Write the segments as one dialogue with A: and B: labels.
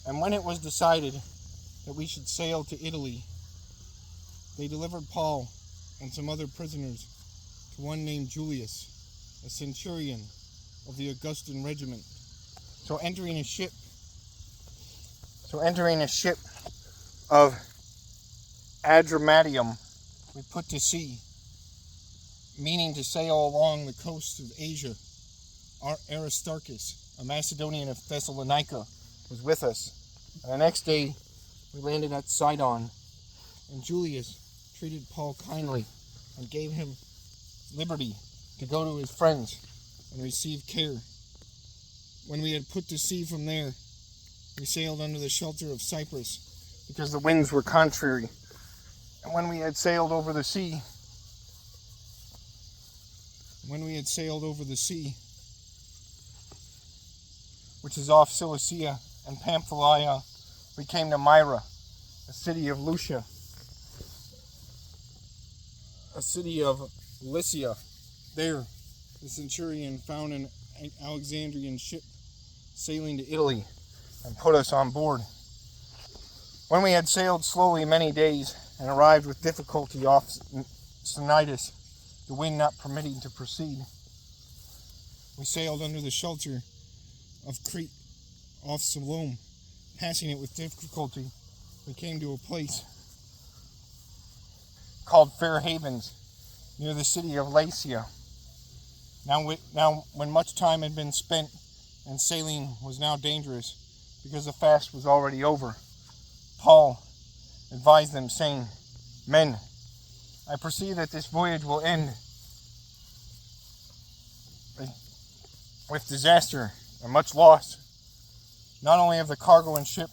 A: And when it was decided that we should sail to Italy, they delivered Paul and some other prisoners to one named Julius, a centurion of the Augustan regiment. So entering a ship of Adramatium, we put to sea, meaning to sail along the coast of Asia. Aristarchus, a Macedonian of Thessalonica, was with us. And the next day, we landed at Sidon, and Julius treated Paul kindly and gave him liberty to go to his friends and receive care. When we had put to sea from there, we sailed under the shelter of Cyprus, because the winds were contrary. And when we had sailed over the sea, which is off Cilicia and Pamphylia, we came to Myra, a city of Lycia, a city of Lycia. There, the centurion found an Alexandrian ship sailing to Italy and put us on board. When we had sailed slowly many days and arrived with difficulty off Cnidus, the wind not permitting to proceed, we sailed under the shelter of Crete off Salome. Passing it with difficulty, we came to a place called Fair Havens, near the city of Lacia. Now, when much time had been spent and sailing was now dangerous, because the fast was already over, Paul advised them, saying, "Men, I perceive that this voyage will end with disaster and much loss, not only of the cargo and ship,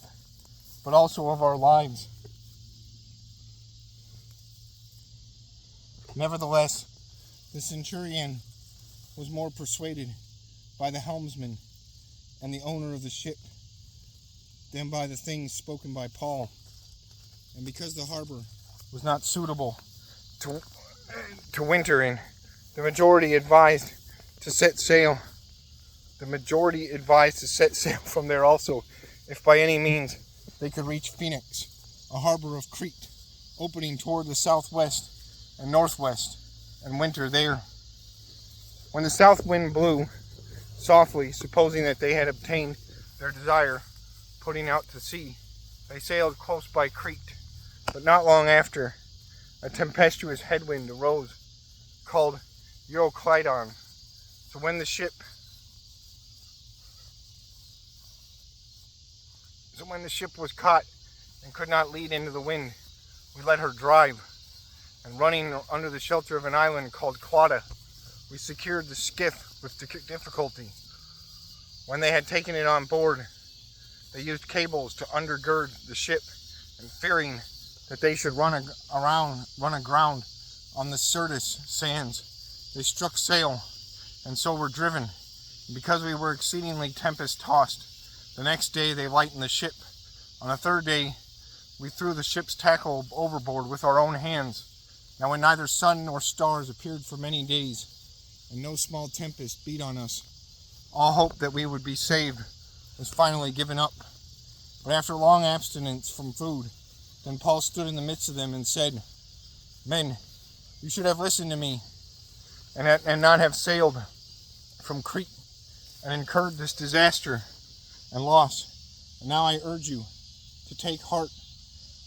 A: but also of our lives. Nevertheless, the centurion was more persuaded by the helmsman and the owner of the ship than by the things spoken by Paul. And because the harbor was not suitable to winter in, the majority advised to set sail from there also, if by any means they could reach Phoenix, a harbor of Crete, opening toward the southwest and northwest, and winter there. When the south wind blew softly, supposing that they had obtained their desire, putting out to sea, they sailed close by Crete. But not long after, a tempestuous headwind arose, called Euroclydon. So when the ship was caught and could not lead into the wind, we let her drive, and running under the shelter of an island called Clauda, we secured the skiff with difficulty. When they had taken it on board, they used cables to undergird the ship, and fearing that they should run aground on the Syrtis sands, they struck sail, and so were driven. And because we were exceedingly tempest-tossed, the next day they lightened the ship. On the third day, we threw the ship's tackle overboard with our own hands. Now when neither sun nor stars appeared for many days, and no small tempest beat on us, all hope that we would be saved was finally given up. But after long abstinence from food, then Paul stood in the midst of them and said, "Men, you should have listened to me, and not have sailed from Crete, and incurred this disaster and loss. And now I urge you to take heart,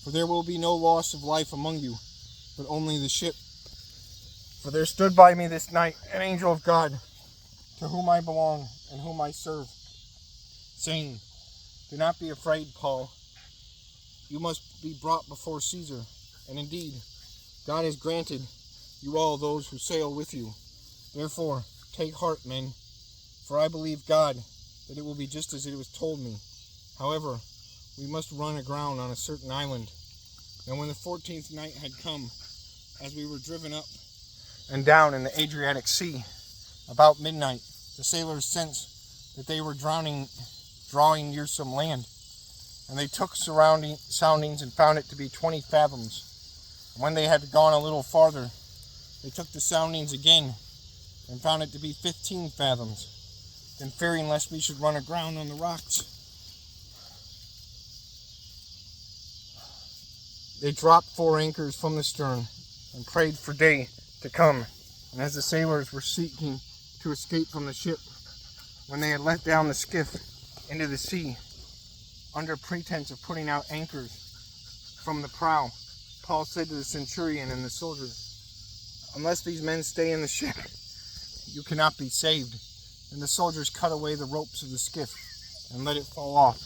A: for there will be no loss of life among you, but only the ship. For there stood by me this night an angel of God, to whom I belong and whom I serve, saying, 'Do not be afraid, Paul. You must be brought before Caesar, and indeed, God has granted you all those who sail with you. Therefore, take heart, men, for I believe God that it will be just as it was told me. However, we must run aground on a certain island.' And when the 14th night had come, as we were driven up and down in the Adriatic Sea, about midnight, the sailors sensed that they were drawing near some land, and they took soundings and found it to be 20 fathoms. And when they had gone a little farther, they took the soundings again and found it to be 15 fathoms. Then, fearing lest we should run aground on the rocks, They dropped 4 anchors from the stern and prayed for day to come. And as the sailors were seeking to escape from the ship, when they had let down the skiff into the sea, under pretense of putting out anchors from the prow, Paul said to the centurion and the soldiers, "Unless these men stay in the ship, you cannot be saved." And the soldiers cut away the ropes of the skiff and let it fall off.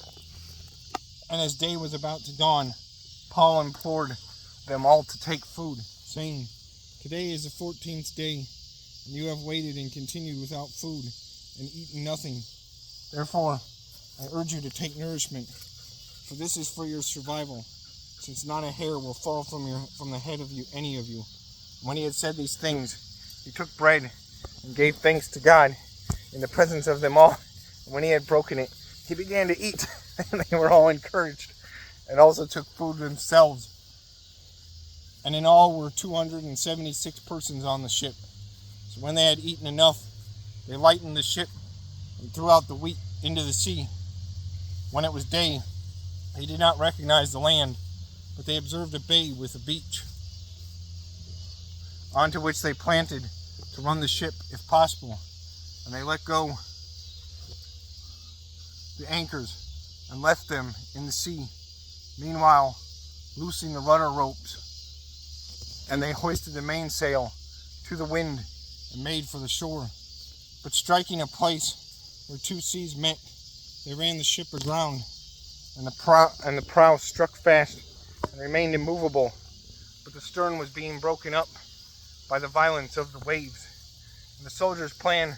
A: And as day was about to dawn, Paul implored them all to take food, saying, "Today is the 14th day, and you have waited and continued without food and eaten nothing. Therefore, I urge you to take nourishment, for this is for your survival, since not a hair will fall from the head of you, any of you." When he had said these things, he took bread and gave thanks to God in the presence of them all. And when he had broken it, he began to eat, and they were all encouraged, and also took food themselves. And in all were 276 persons on the ship. So when they had eaten enough, they lightened the ship and threw out the wheat into the sea. When it was day, they did not recognize the land, but they observed a bay with a beach, onto which they planted to run the ship if possible. And they let go the anchors and left them in the sea. Meanwhile, loosing the rudder ropes, and they hoisted the mainsail to the wind and made for the shore. But striking a place where 2 seas met, they ran the ship aground, and the prow struck fast and remained immovable. But the stern was being broken up by the violence of the waves. And the soldiers' plan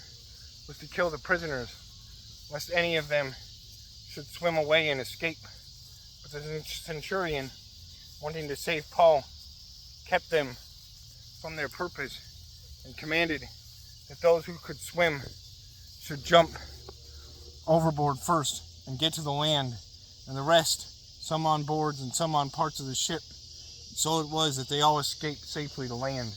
A: was to kill the prisoners, lest any of them should swim away and escape. But the centurion, wanting to save Paul, kept them from their purpose and commanded that those who could swim should jump overboard first and get to the land, and the rest, some on boards and some on parts of the ship. So it was that they all escaped safely to land.